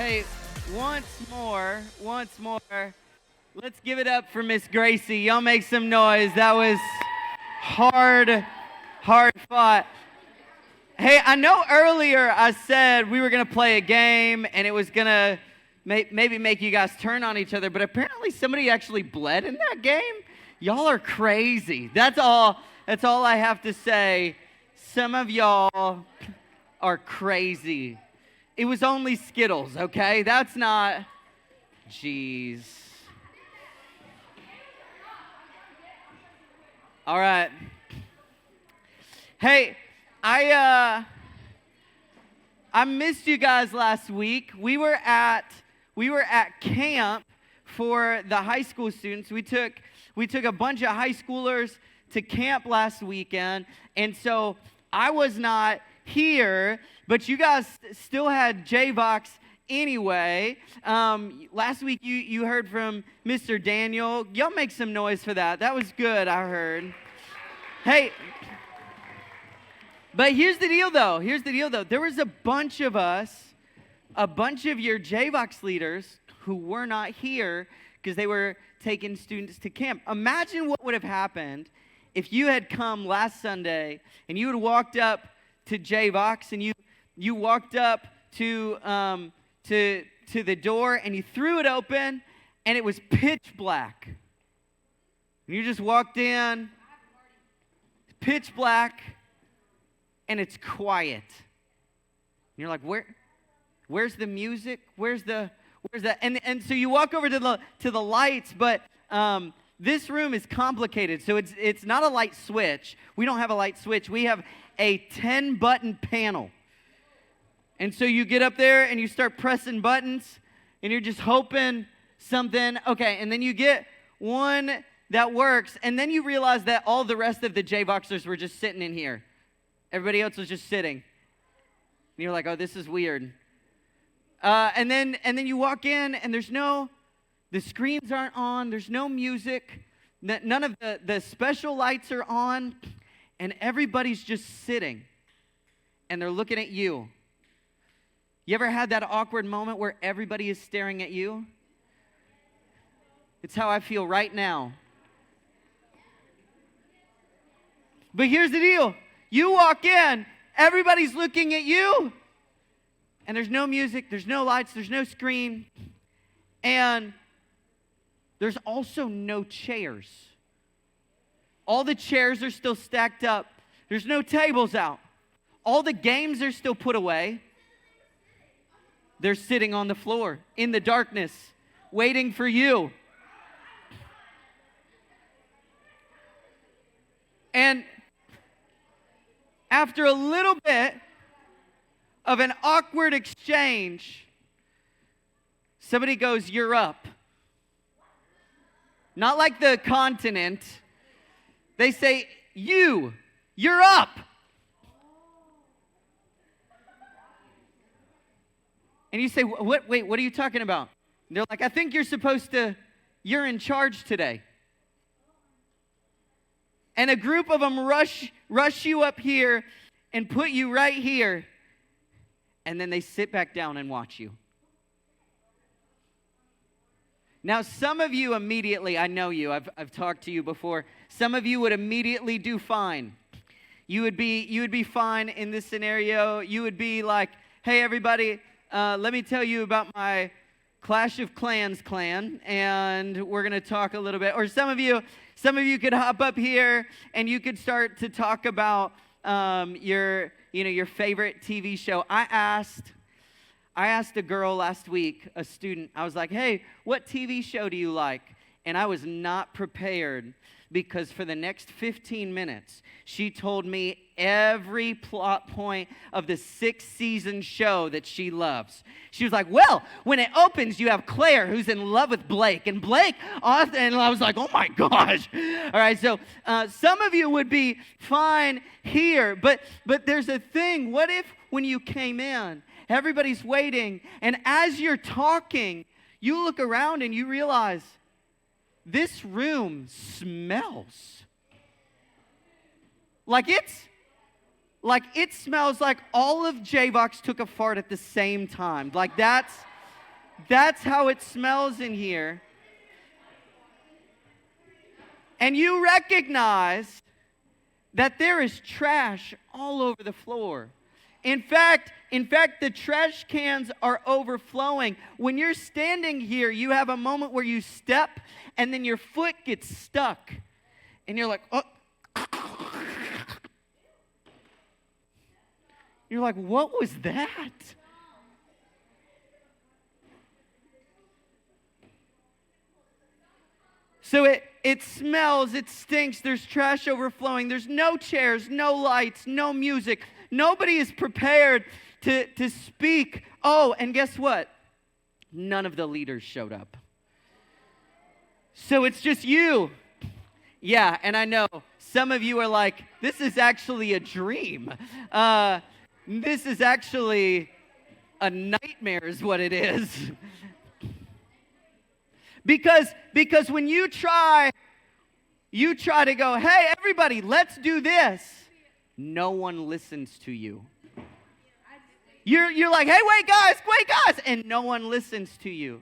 Hey, once more, let's give it up for Miss Gracie. Y'all make some noise. That was hard fought. Hey, I know earlier I said we were going to play a game and it was going to maybe make you guys turn on each other, but apparently somebody actually bled in that game. Y'all are crazy. That's all I have to say. Some of y'all are crazy. It was only Skittles, okay? That's not... Jeez. All right. Hey, I missed you guys last week. We were at camp for the high school students. We took a bunch of high schoolers to camp last weekend, and so I was not here, but you guys still had J-Vox anyway. Last week you heard from Mr. Daniel. Y'all make some noise for that. That was good, I heard. Hey, but here's the deal though. There was a bunch of your J-Vox leaders who were not here because they were taking students to camp. Imagine what would have happened if you had come last Sunday and you had walked up to J-Vox and you walked up to the door and you threw it open and it was pitch black. And you just walked in, pitch black, and it's quiet. And you're like, where's the music? Where's that? And so you walk over to the lights, but this room is complicated. So it's not a light switch. We don't have a light switch. We have a 10-button panel. And so you get up there and you start pressing buttons and you're just hoping something, okay, and then you get one that works, and then you realize that all the rest of the J-Voxers were just sitting in here. Everybody else was just sitting. And you're like, oh, this is weird. And then you walk in and the screens aren't on, there's no music, none of the special lights are on, and everybody's just sitting, and they're looking at you. You ever had that awkward moment where everybody is staring at you? It's how I feel right now. But here's the deal. You walk in, everybody's looking at you, and there's no music, there's no lights, there's no screen, and there's also no chairs. All the chairs are still stacked up. There's no tables out. All the games are still put away. They're sitting on the floor in the darkness, waiting for you. And after a little bit of an awkward exchange, somebody goes, "You're up." Not like the continent. They say, you're up. And you say, wait, what are you talking about? And they're like, I think you're in charge today. And a group of them rush you up here and put you right here. And then they sit back down and watch you. Now, some of you immediately, I know you, I've talked to you before. Some of you would immediately do fine. You would be fine in this scenario. You would be like, hey, everybody, let me tell you about my Clash of Clans clan, and we're going to talk a little bit. Or some of you could hop up here, and you could start to talk about your favorite TV show. I asked a girl last week, a student, I was like, hey, what TV show do you like? And I was not prepared because for the next 15 minutes, she told me every plot point of the 6-season show that she loves. She was like, well, when it opens, you have Claire who's in love with Blake. And Blake, and I was like, oh my gosh. All right, so some of you would be fine here, but there's a thing. What if when you came in, everybody's waiting, and as you're talking, you look around and you realize this room smells. Like it smells like all of J-Vox took a fart at the same time. Like that's That's how it smells in here. And you recognize that there is trash all over the floor. In fact, the trash cans are overflowing. When you're standing here, you have a moment where you step and then your foot gets stuck. And you're like, oh. You're like, what was that? So it smells, it stinks, there's trash overflowing, there's no chairs, no lights, no music. Nobody is prepared to speak. Oh, and guess what? None of the leaders showed up. So it's just you. Yeah, and I know some of you are like, this is actually a dream. This is actually a nightmare is what it is. Because when you try to go, hey, everybody, let's do this. No one listens to you. You're like, hey, wait, guys, and no one listens to you.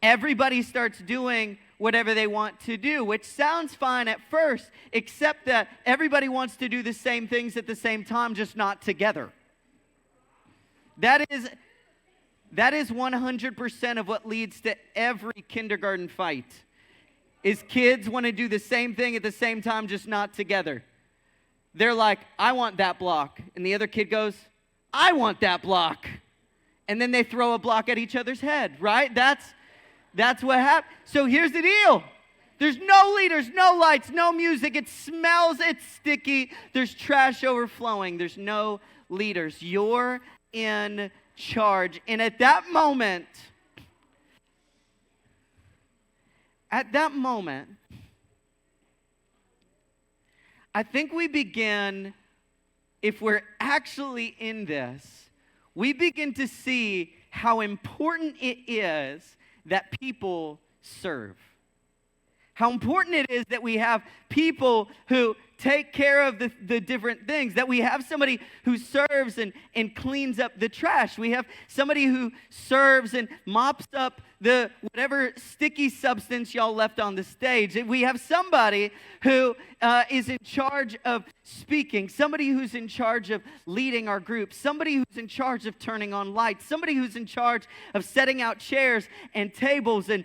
Everybody starts doing whatever they want to do, which sounds fine at first, except that everybody wants to do the same things at the same time, just not together. That is 100% of what leads to every kindergarten fight, is kids want to do the same thing at the same time, just not together. They're like, I want that block. And the other kid goes, I want that block. And then they throw a block at each other's head, right? That's what happened. So here's the deal. There's no leaders, no lights, no music. It smells, it's sticky. There's trash overflowing. There's no leaders. You're in charge. And at that moment, I think we begin, if we're actually in this, we begin to see how important it is that people serve. How important it is that we have people who take care of the different things, that we have somebody who serves and cleans up the trash. We have somebody who serves and mops up the whatever sticky substance y'all left on the stage. We have somebody who is in charge of speaking, somebody who's in charge of leading our group, somebody who's in charge of turning on lights, somebody who's in charge of setting out chairs and tables, and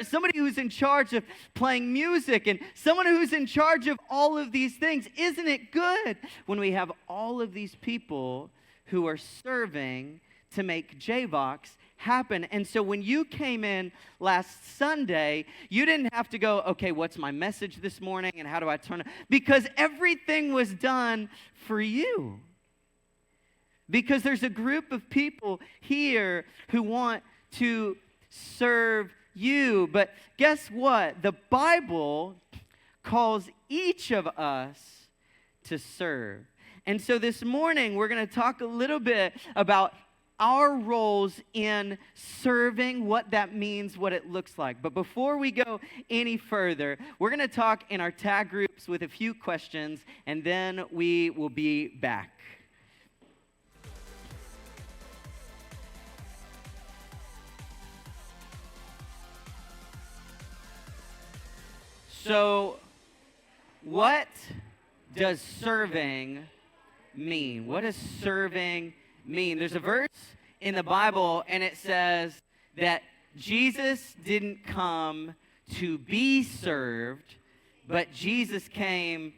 somebody who's in charge of playing music, and someone who's in charge of all of these things. Isn't it good when we have all of these people who are serving to make JVOX happen? And so when you came in last Sunday, you didn't have to go, okay, what's my message this morning and how do I turn it? Because everything was done for you. Because there's a group of people here who want to serve you. But guess what? The Bible calls each of us to serve. And so this morning, we're going to talk a little bit about our roles in serving, what that means, what it looks like. But before we go any further, we're going to talk in our tag groups with a few questions, and then we will be back. So, what does serving mean? What does serving mean? There's a verse in the Bible, and it says that Jesus didn't come to be served, but Jesus came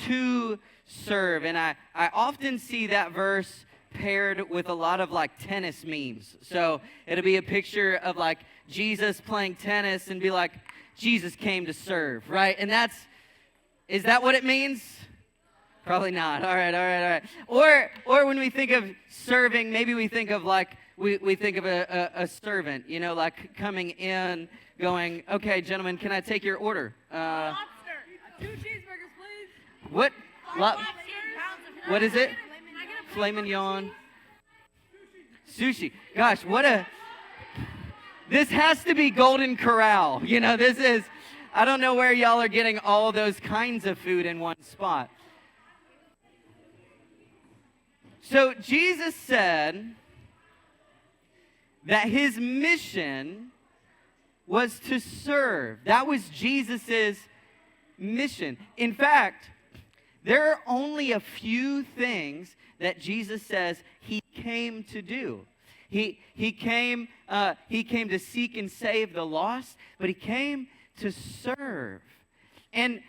to serve. And I often see that verse paired with a lot of like tennis memes. So it'll be a picture of like Jesus playing tennis and be like, Jesus came to serve, right? And is that what it means? Probably not. All right. Or when we think of serving, maybe we think of like, we think of a servant, you know, like coming in, going, okay, gentlemen, can I take your order? Lobster. 2 cheeseburgers, please. What? What is it? Filet mignon. Sushi. Gosh, this has to be Golden Corral. You know, I don't know where y'all are getting all those kinds of food in one spot. So Jesus said that his mission was to serve. That was Jesus's mission. In fact, there are only a few things that Jesus says he came to do. He came to seek and save the lost, but he came to serve. And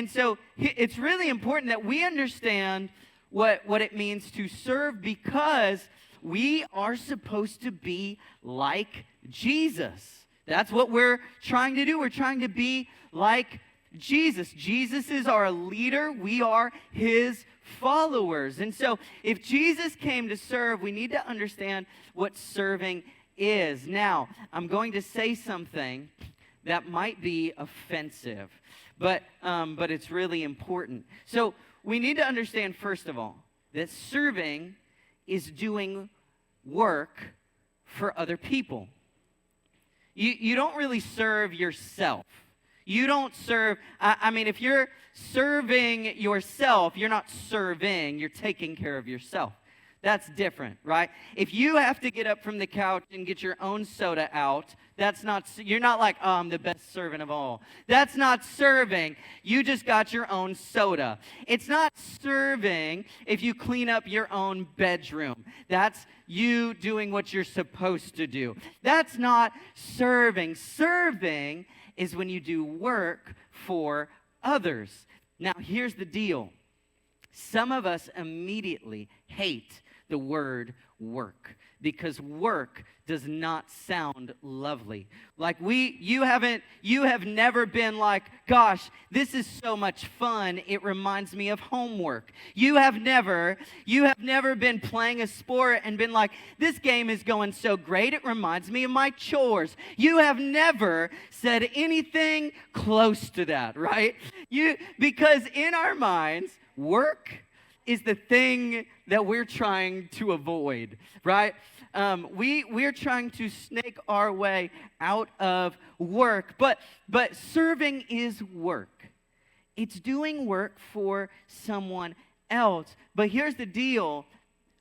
so it's really important that we understand what it means to serve, because we are supposed to be like Jesus. That's what we're trying to do. We're trying to be like Jesus. Jesus is our leader. We are his followers. And so if Jesus came to serve, we need to understand what serving is. Now, I'm going to say something that might be offensive, but it's really important. So we need to understand, first of all, that serving is doing work for other people. You don't really serve yourself. You don't serve, I mean, if you're serving yourself, you're not serving, you're taking care of yourself. That's different, right? If you have to get up from the couch and get your own soda out, you're not like, oh, I'm the best servant of all. That's not serving. You just got your own soda. It's not serving if you clean up your own bedroom. That's you doing what you're supposed to do. That's not serving. Serving is when you do work for others. Now, here's the deal. Some of us immediately hate the word work because work does not sound lovely. Like you have never been like, gosh, this is so much fun, it reminds me of homework. You have never been playing a sport and been like, this game is going so great, it reminds me of my chores. You have never said anything close to that, right? Because in our minds, work is the thing that we're trying to avoid, right? We're trying to snake our way out of work, but serving is work. It's doing work for someone else. But here's the deal.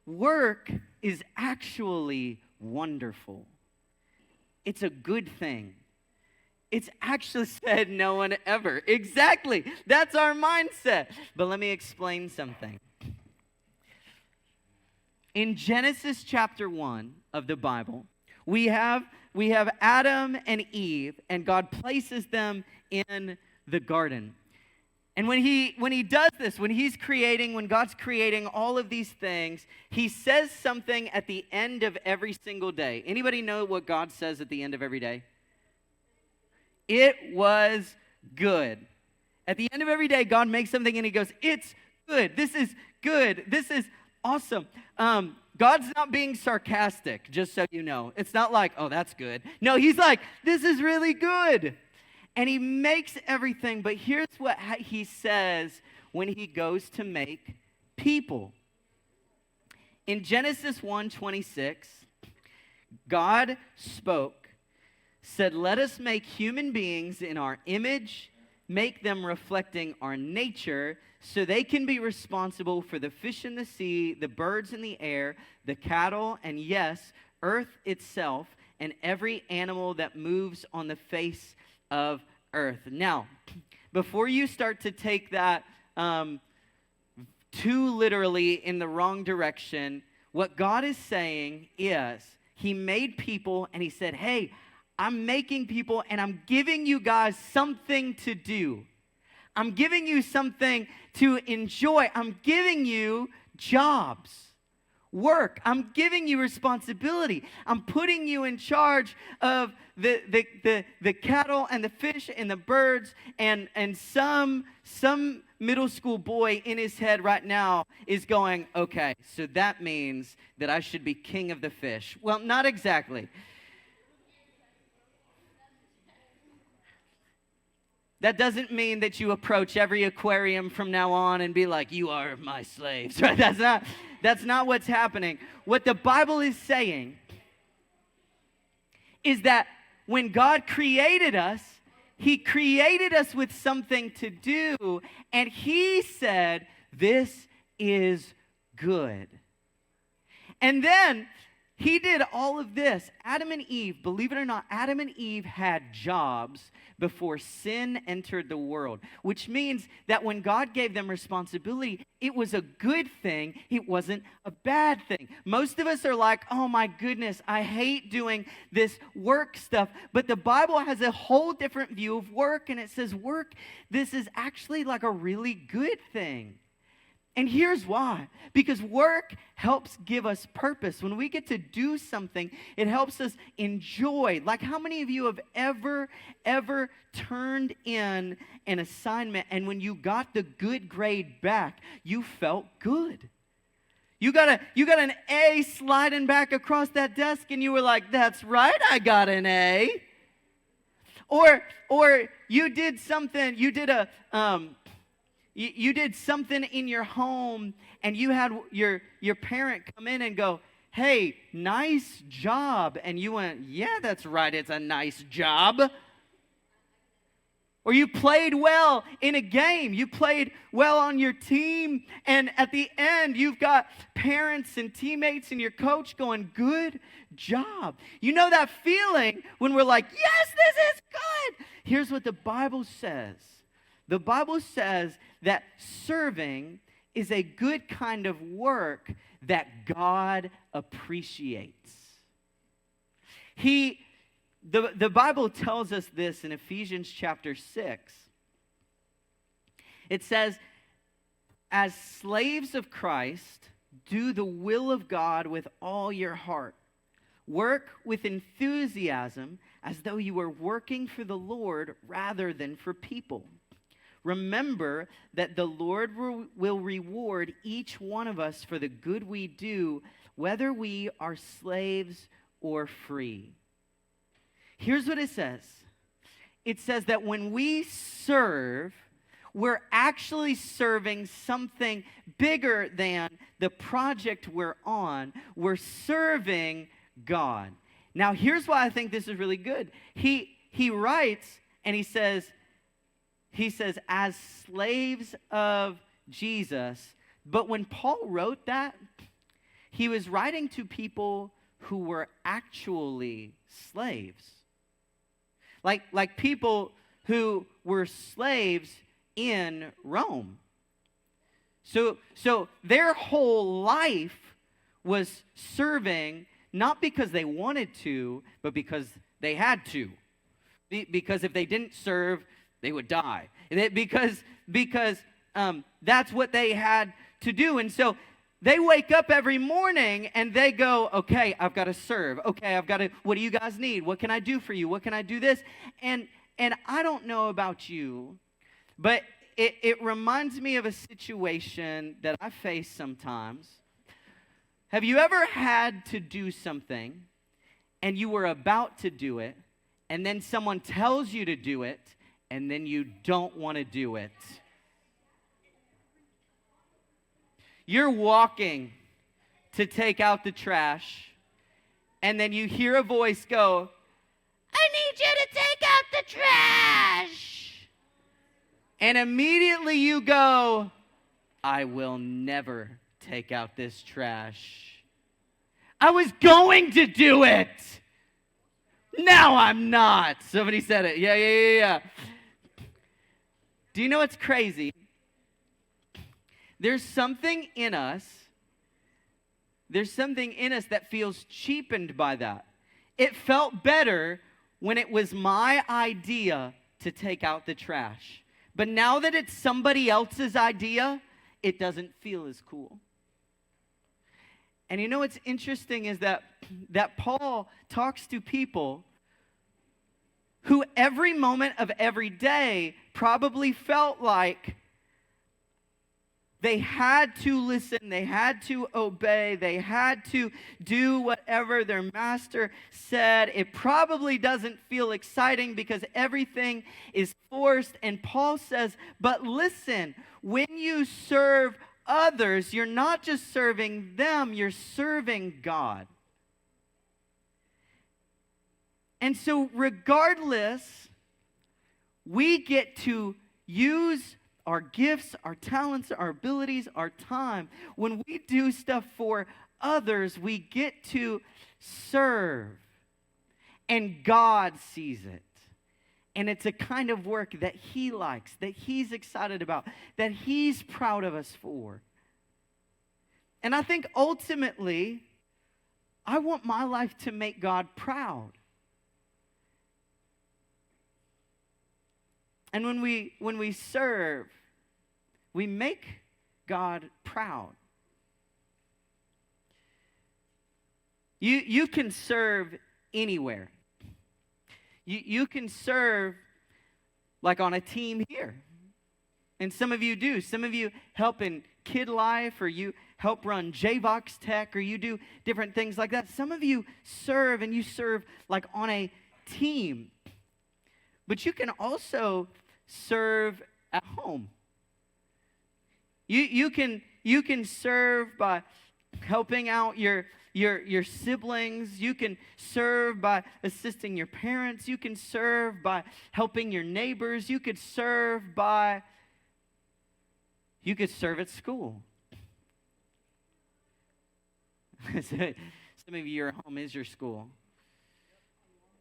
Work is actually wonderful. It's a good thing. It's actually said no one ever. Exactly. That's our mindset. But let me explain something. In Genesis chapter 1 of the Bible, we have Adam and Eve, and God places them in the garden. And when he does this, when God's creating all of these things, he says something at the end of every single day. Anybody know what God says at the end of every day? It was good. At the end of every day, God makes something and he goes, it's good. This is good. This is awesome. God's not being sarcastic, just so you know. It's not like, oh, that's good. No, he's like, this is really good. And he makes everything, but here's what he says when he goes to make people. In Genesis 1:26, God spoke, said, let us make human beings in our image, make them reflecting our nature, so they can be responsible for the fish in the sea, the birds in the air, the cattle, and yes, earth itself, and every animal that moves on the face of earth. Now, before you start to take that too literally in the wrong direction, what God is saying is he made people and he said, hey, I'm making people and I'm giving you guys something to do. I'm giving you something to enjoy. I'm giving you jobs, work. I'm giving you responsibility. I'm putting you in charge of the cattle and the fish and the birds, and some middle school boy in his head right now is going, okay, so that means that I should be king of the fish. Well, not exactly. That doesn't mean that you approach every aquarium from now on and be like, you are my slaves, right? That's not what's happening. What the Bible is saying is that when God created us, he created us with something to do, and he said, this is good. And then He did all of this. Adam and Eve, believe it or not, Adam and Eve had jobs before sin entered the world, which means that when God gave them responsibility, it was a good thing. It wasn't a bad thing. Most of us are like, oh my goodness, I hate doing this work stuff. But the Bible has a whole different view of work, and it says work, this is actually like a really good thing. And here's why. Because work helps give us purpose. When we get to do something, it helps us enjoy. Like, how many of you have ever turned in an assignment, and when you got the good grade back, you felt good? You got an A sliding back across that desk, and you were like, that's right, I got an A. Or you did something, you did something in your home, and you had your parent come in and go, hey, nice job. And you went, yeah, that's right, it's a nice job. Or you played well in a game. You played well on your team, and at the end, you've got parents and teammates and your coach going, good job. You know that feeling when we're like, yes, this is good. Here's what the Bible says. The Bible says that serving is a good kind of work that God appreciates. The Bible tells us this in Ephesians chapter 6. It says, as slaves of Christ, do the will of God with all your heart. Work with enthusiasm as though you were working for the Lord rather than for people. Remember that the Lord will reward each one of us for the good we do, whether we are slaves or free. Here's what it says. It says that when we serve, we're actually serving something bigger than the project we're on. We're serving God. Now, here's why I think this is really good. He writes and he says, as slaves of Jesus. But when Paul wrote that, he was writing to people who were actually slaves. Like people who were slaves in Rome. So their whole life was serving, not because they wanted to, but because they had to. Because if they didn't serve, they would die. Because that's what they had to do. And so they wake up every morning and they go, okay, I've got to serve. Okay, what do you guys need? What can I do for you? What can I do this? And I don't know about you, but it reminds me of a situation that I face sometimes. Have you ever had to do something and you were about to do it, and then someone tells you to do it, and then you don't want to do it? You're walking to take out the trash, and then you hear a voice go, I need you to take out the trash. And immediately you go, I will never take out this trash. I was going to do it. Now I'm not. Somebody said it. Yeah. Do you know what's crazy? There's something in us that feels cheapened by that. It felt better when it was my idea to take out the trash. But now that it's somebody else's idea, it doesn't feel as cool. And you know what's interesting is that Paul talks to people who every moment of every day probably felt like they had to listen, they had to obey, they had to do whatever their master said. It probably doesn't feel exciting because everything is forced. And Paul says, but listen, when you serve others, you're not just serving them, you're serving God. And so regardless, we get to use our gifts, our talents, our abilities, our time. When we do stuff for others, we get to serve. And God sees it. And it's a kind of work that He likes, that He's excited about, that He's proud of us for. And I think ultimately, I want my life to make God proud. And when we serve, we make God proud. You can serve anywhere. You can serve like on a team here. And some of you do. Some of you help in Kid Life, or you help run JVOX Tech, or you do different things like that. Some of you serve, and you serve like on a team. But you can also serve at home. You can serve by helping out your siblings. You can serve by assisting your parents. You can serve by helping your neighbors. You could serve at school. Some of you, your home is your school.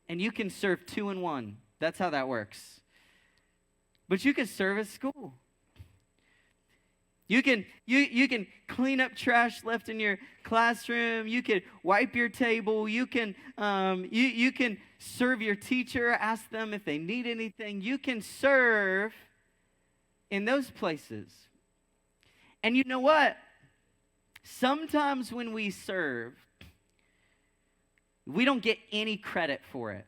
And you can serve 2 in 1. That's how that works. But you can serve at school. You can clean up trash left in your classroom. You can wipe your table. You can serve your teacher, ask them if they need anything. You can serve in those places. And you know what? Sometimes when we serve, we don't get any credit for it.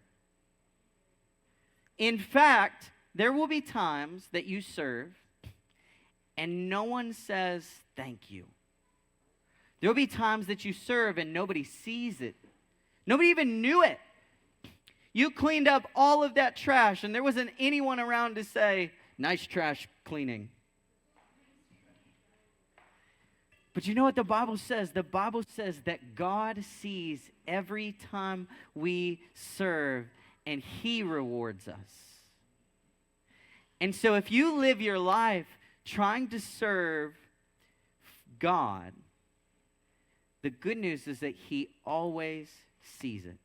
In fact, there will be times that you serve and no one says thank you. There will be times that you serve and nobody sees it. Nobody even knew it. You cleaned up all of that trash and there wasn't anyone around to say, nice trash cleaning. But you know what the Bible says? The Bible says that God sees every time we serve and He rewards us. And so if you live your life trying to serve God, the good news is that He always sees it.